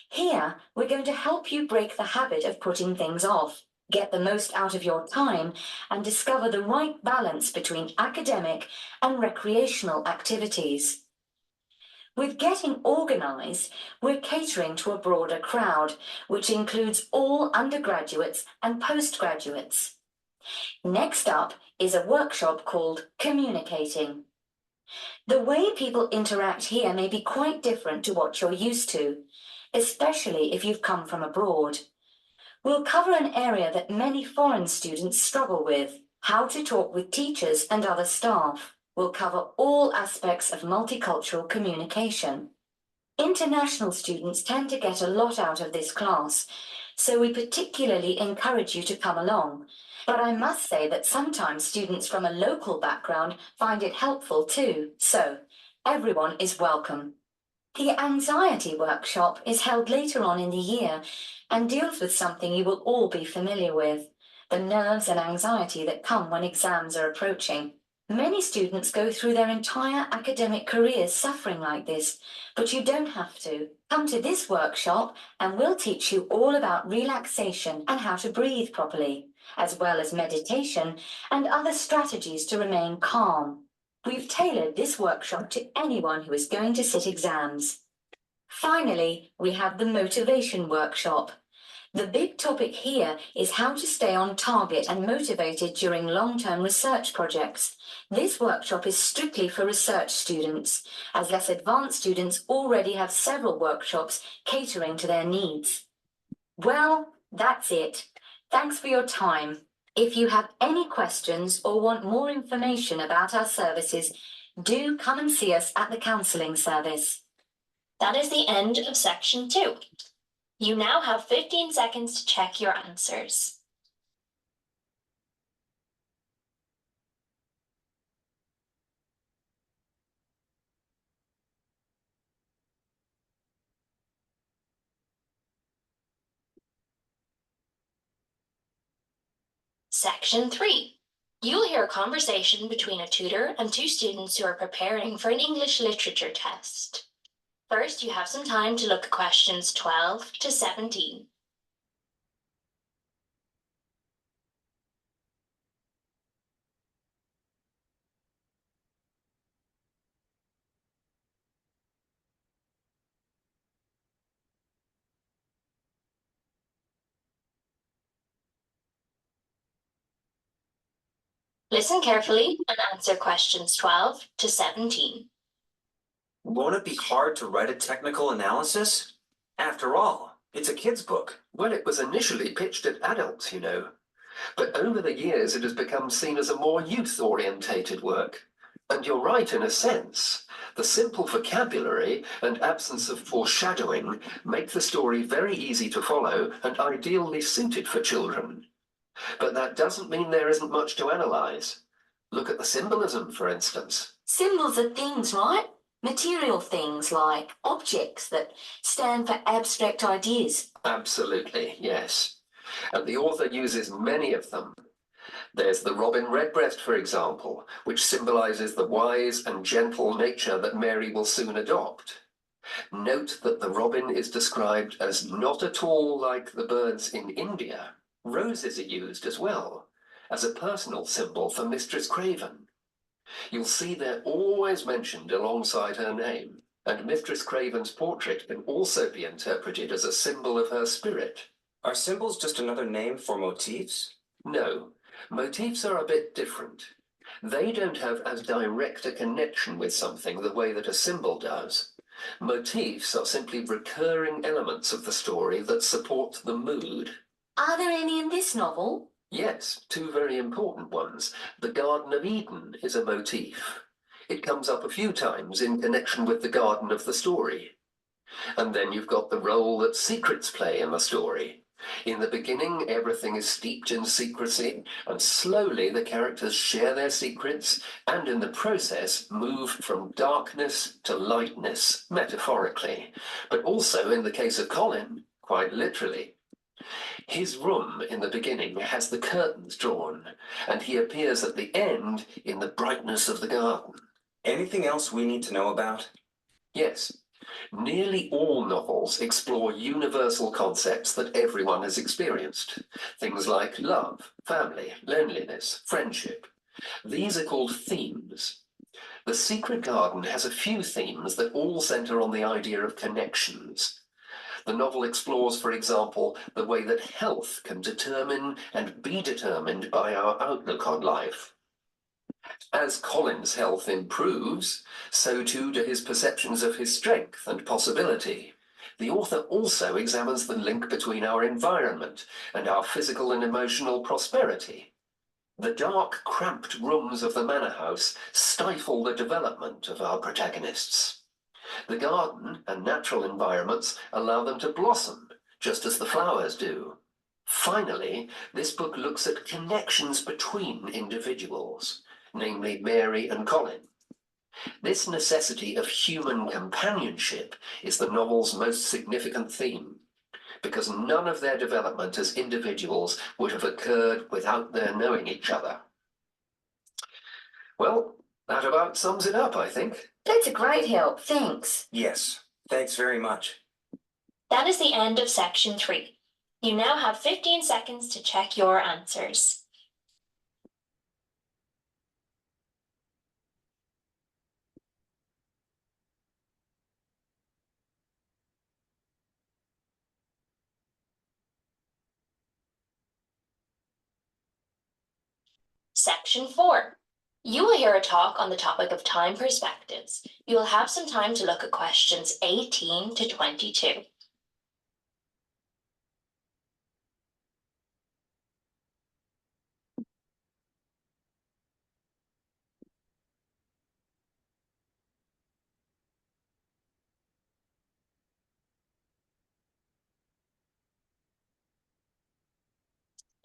Here, we're going to help you break the habit of putting things off, get the most out of your time, and discover the right balance between academic and recreational activities. With Getting Organised, we're catering to a broader crowd, which includes all undergraduates and postgraduates. Next up is a workshop called Communicating. The way people interact here may be quite different to what you're used to, especially if you've come from abroad. We'll cover an area that many foreign students struggle with, how to talk with teachers and other staff. We'll cover all aspects of multicultural communication. International students tend to get a lot out of this class, so we particularly encourage you to come along. But I must say that sometimes students from a local background find it helpful too, so everyone is welcome. The anxiety workshop is held later on in the year and deals with something you will all be familiar with, the nerves and anxiety that come when exams are approaching. Many students go through their entire academic careers suffering like this, but you don't have to. Come to this workshop and we'll teach you all about relaxation and how to breathe properly, as well as meditation and other strategies to remain calm. We've tailored this workshop to anyone who is going to sit exams. Finally, we have the motivation workshop. The big topic here is how to stay on target and motivated during long-term research projects. This workshop is strictly for research students, as less advanced students already have several workshops catering to their needs. Well, that's it. Thanks for your time. If you have any questions or want more information about our services, do come and see us at the counselling service. That is the end of section 2. You now have 15 seconds to check your answers. Section 3. You'll hear a conversation between a tutor and 2 students who are preparing for an English literature test. First, you have some time to look at questions 12 to 17. Listen carefully and answer questions 12 to 17. Won't it be hard to write a technical analysis? After all, it's a kid's book. Well, it was initially pitched at adults, you know. But over the years, it has become seen as a more youth-orientated work. And you're right in a sense. The simple vocabulary and absence of foreshadowing make the story very easy to follow and ideally suited for children. But that doesn't mean there isn't much to analyse. Look at the symbolism, for instance. Symbols are things, right? Material things like objects that stand for abstract ideas. Absolutely, yes. And the author uses many of them. There's the robin redbreast, for example, which symbolises the wise and gentle nature that Mary will soon adopt. Note that the robin is described as not at all like the birds in India. Roses are used as well, as a personal symbol for Mistress Craven. You'll see they're always mentioned alongside her name, and Mistress Craven's portrait can also be interpreted as a symbol of her spirit. Are symbols just another name for motifs? No, motifs are a bit different. They don't have as direct a connection with something the way that a symbol does. Motifs are simply recurring elements of the story that support the mood. Are there any in this novel? Yes, two very important ones. The Garden of Eden is a motif. It comes up a few times in connection with the garden of the story. And then you've got the role that secrets play in the story. In the beginning, everything is steeped in secrecy, and slowly the characters share their secrets, and in the process move from darkness to lightness, metaphorically, but also in the case of Colin, quite literally. His room in the beginning has the curtains drawn, and he appears at the end in the brightness of the garden. Anything else we need to know about? Yes. Nearly all novels explore universal concepts that everyone has experienced. Things like love, family, loneliness, friendship. These are called themes. The Secret Garden has a few themes that all center on the idea of connections. The novel explores, for example, the way that health can determine and be determined by our outlook on life. As Colin's health improves, so too do his perceptions of his strength and possibility. The author also examines the link between our environment and our physical and emotional prosperity. The dark, cramped rooms of the manor house stifle the development of our protagonists. The garden and natural environments allow them to blossom, just as the flowers do. Finally, this book looks at connections between individuals, namely Mary and Colin. This necessity of human companionship is the novel's most significant theme, because none of their development as individuals would have occurred without their knowing each other. Well, that about sums it up, I think. That's a great help, thanks. Yes, thanks very much. That is the end of section 3. You now have 15 seconds to check your answers. Section 4. You will hear a talk on the topic of time perspectives. You will have some time to look at questions 18 to 22.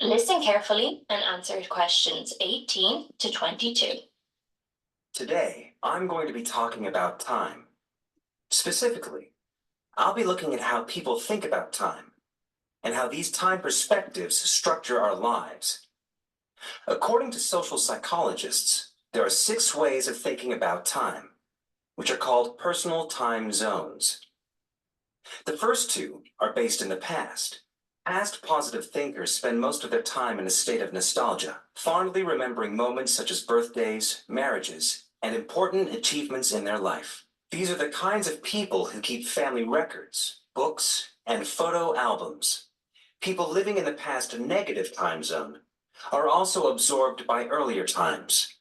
Listen carefully and answer questions 18 to 22. Today, I'm going to be talking about time. Specifically, I'll be looking at how people think about time and how these time perspectives structure our lives. According to social psychologists, there are 6 ways of thinking about time, which are called personal time zones. The first 2 are based in the past. Past positive thinkers spend most of their time in a state of nostalgia, fondly remembering moments such as birthdays, marriages, and important achievements in their life. These are the kinds of people who keep family records, books, and photo albums. People living in the past negative time zone are also absorbed by earlier times.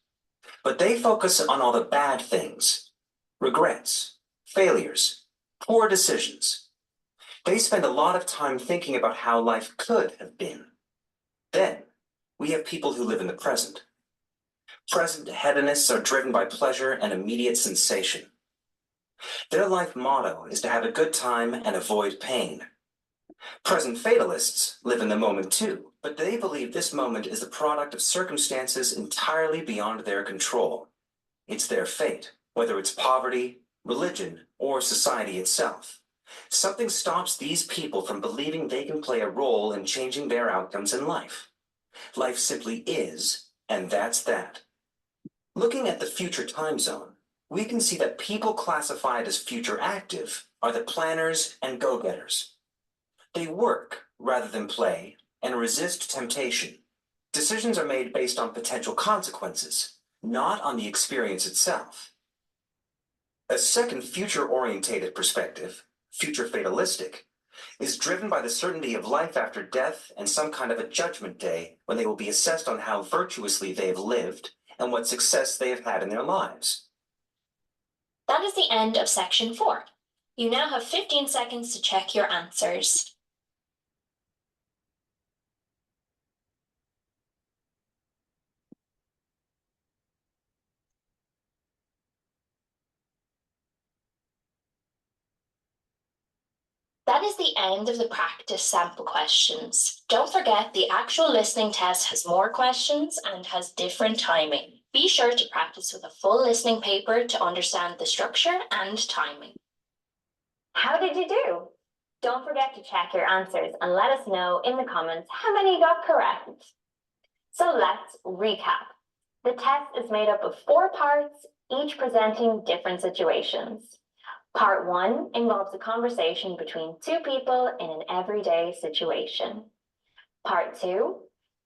But they focus on all the bad things, regrets, failures, poor decisions. They spend a lot of time thinking about how life could have been. Then, we have people who live in the present. Present hedonists are driven by pleasure and immediate sensation. Their life motto is to have a good time and avoid pain. Present fatalists live in the moment too, but they believe this moment is the product of circumstances entirely beyond their control. It's their fate, whether it's poverty, religion, or society itself. Something stops these people from believing they can play a role in changing their outcomes in life. Life simply is, and that's that. Looking at the future time zone, we can see that people classified as future active are the planners and go-getters. They work rather than play and resist temptation. Decisions are made based on potential consequences, not on the experience itself. A second future-orientated perspective, future fatalistic, is driven by the certainty of life after death and some kind of a judgment day when they will be assessed on how virtuously they have lived and what success they have had in their lives. That is the end of section 4. You now have 15 seconds to check your answers. That is the end of the practice sample questions. Don't forget, the actual listening test has more questions and has different timing. Be sure to practice with a full listening paper to understand the structure and timing. How did you do? Don't forget to check your answers and let us know in the comments how many you got correct. So let's recap. The test is made up of 4 parts, each presenting different situations. Part 1 involves a conversation between 2 people in an everyday situation. Part 2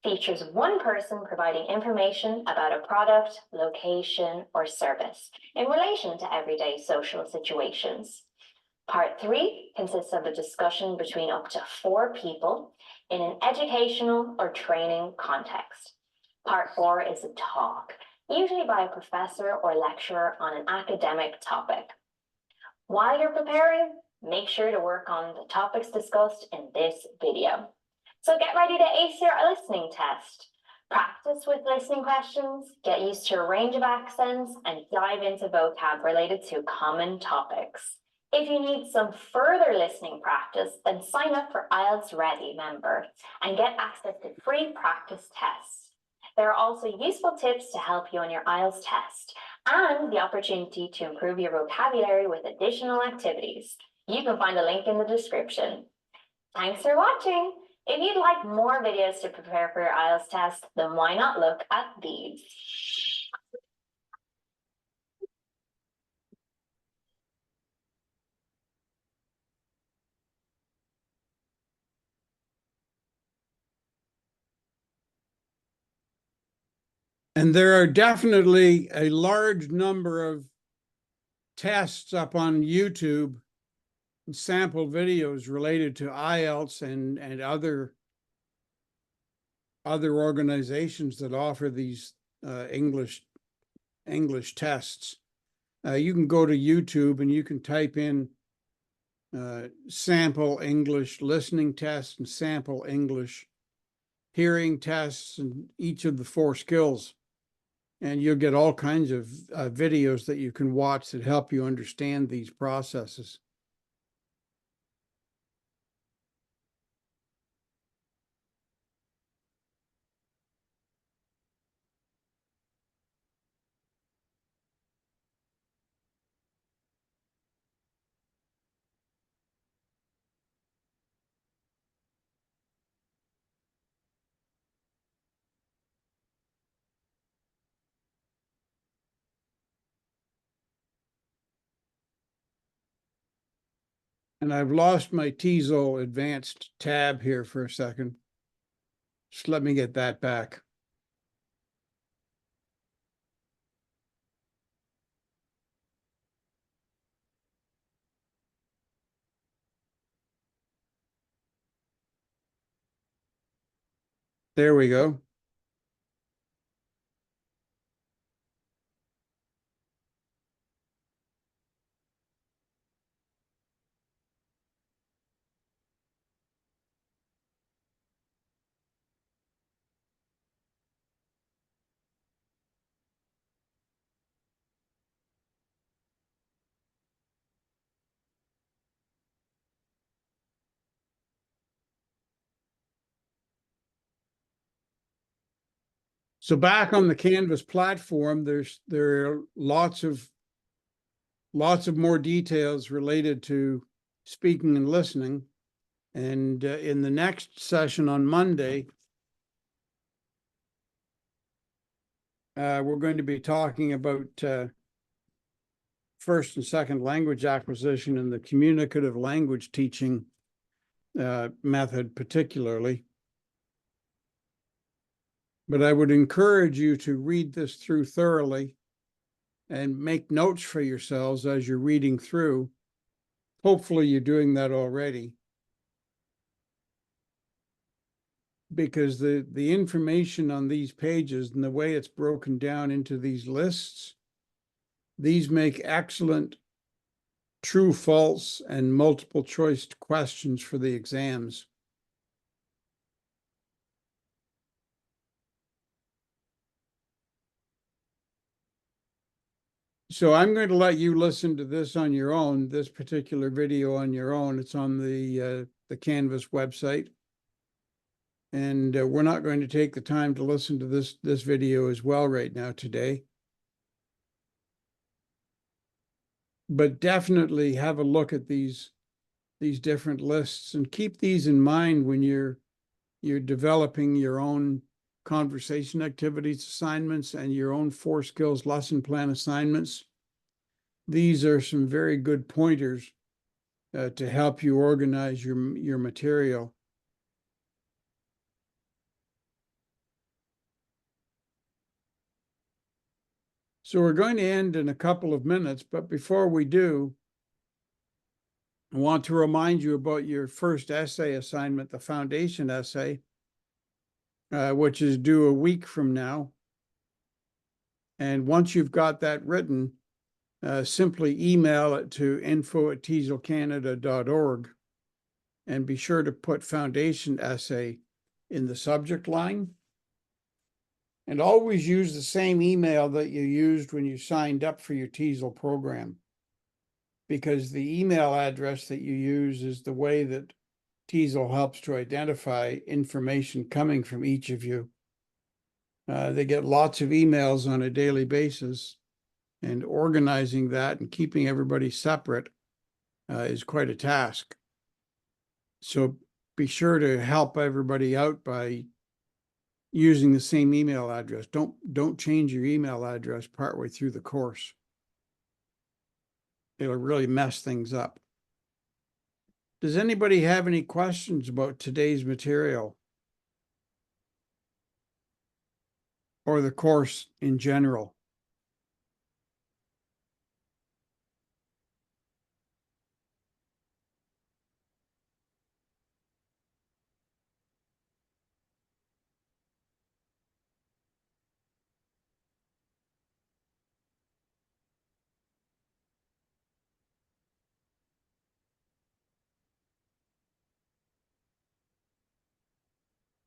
features one person providing information about a product, location, or service in relation to everyday social situations. Part 3 consists of a discussion between up to 4 people in an educational or training context. Part 4 is a talk, usually by a professor or lecturer on an academic topic. While you're preparing, make sure to work on the topics discussed in this video. So get ready to ace your listening test. Practice with listening questions, get used to a range of accents, and dive into vocab related to common topics. If you need some further listening practice, then sign up for IELTS Ready member and get access to free practice tests. There are also useful tips to help you on your IELTS test and the opportunity to improve your vocabulary with additional activities. You can find a link in the description. Thanks for watching. If you'd like more videos to prepare for your IELTS test, then why not look at these? And there are definitely a large number of tests up on YouTube and sample videos related to IELTS and other organizations that offer these English tests. You can go to YouTube and you can type in sample English listening tests and sample English hearing tests and each of the 4 skills. And you'll get all kinds of videos that you can watch that help you understand these processes. And I've lost my TESOL advanced tab here for a second. Just let me get that back. There we go. So back on the Canvas platform, there are lots of more details related to speaking and listening. And in the next session on Monday, we're going to be talking about first and second language acquisition and the communicative language teaching method particularly. But I would encourage you to read this through thoroughly and make notes for yourselves as you're reading through. Hopefully you're doing that already. Because the information on these pages and the way it's broken down into these lists, these make excellent true, false, and multiple choice questions for the exams. So I'm going to let you listen to this on your own, this particular video on your own. It's on the Canvas website. And we're not going to take the time to listen to this video as well right now today. But definitely have a look at these different lists and keep these in mind when you're developing your own conversation activities assignments and your own 4 skills lesson plan assignments. These are some very good pointers to help you organize your material. So we're going to end in a couple of minutes, but before we do, I want to remind you about your first essay assignment, the foundation essay, which is due a week from now. And once you've got that written, simply email it to info@tesolcanada.org and be sure to put foundation essay in the subject line. And always use the same email that you used when you signed up for your TESOL program, because the email address that you use is the way that TESOL helps to identify information coming from each of you. They get lots of emails on a daily basis, and organizing that and keeping everybody separate is quite a task. So be sure to help everybody out by using the same email address. Don't change your email address partway through the course. It'll really mess things up. Does anybody have any questions about today's material or the course in general?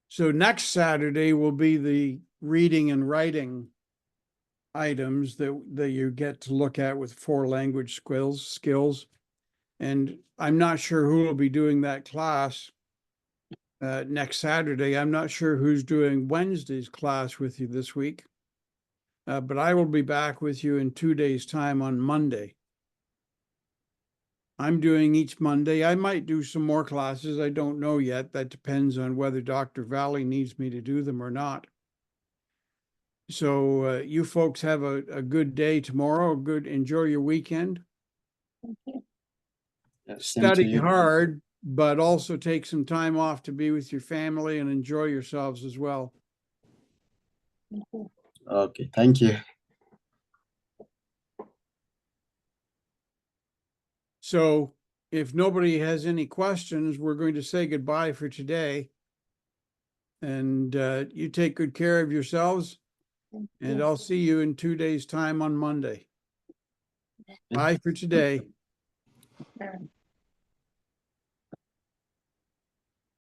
So next Saturday will be the reading and writing items that you get to look at with 4 language skills. And I'm not sure who will be doing that class next Saturday. I'm not sure who's doing Wednesday's class with you this week. But I will be back with you in 2 days' time on Monday. I'm doing each Monday. I might do some more classes. I don't know yet. That depends on whether Dr. Valley needs me to do them or not. So you folks have a good day tomorrow. Enjoy your weekend. Thank you. Study hard, but also take some time off to be with your family and enjoy yourselves as well. Okay, thank you. So if nobody has any questions, we're going to say goodbye for today. And you take good care of yourselves. And I'll see you in 2 days' time on Monday. Bye for today.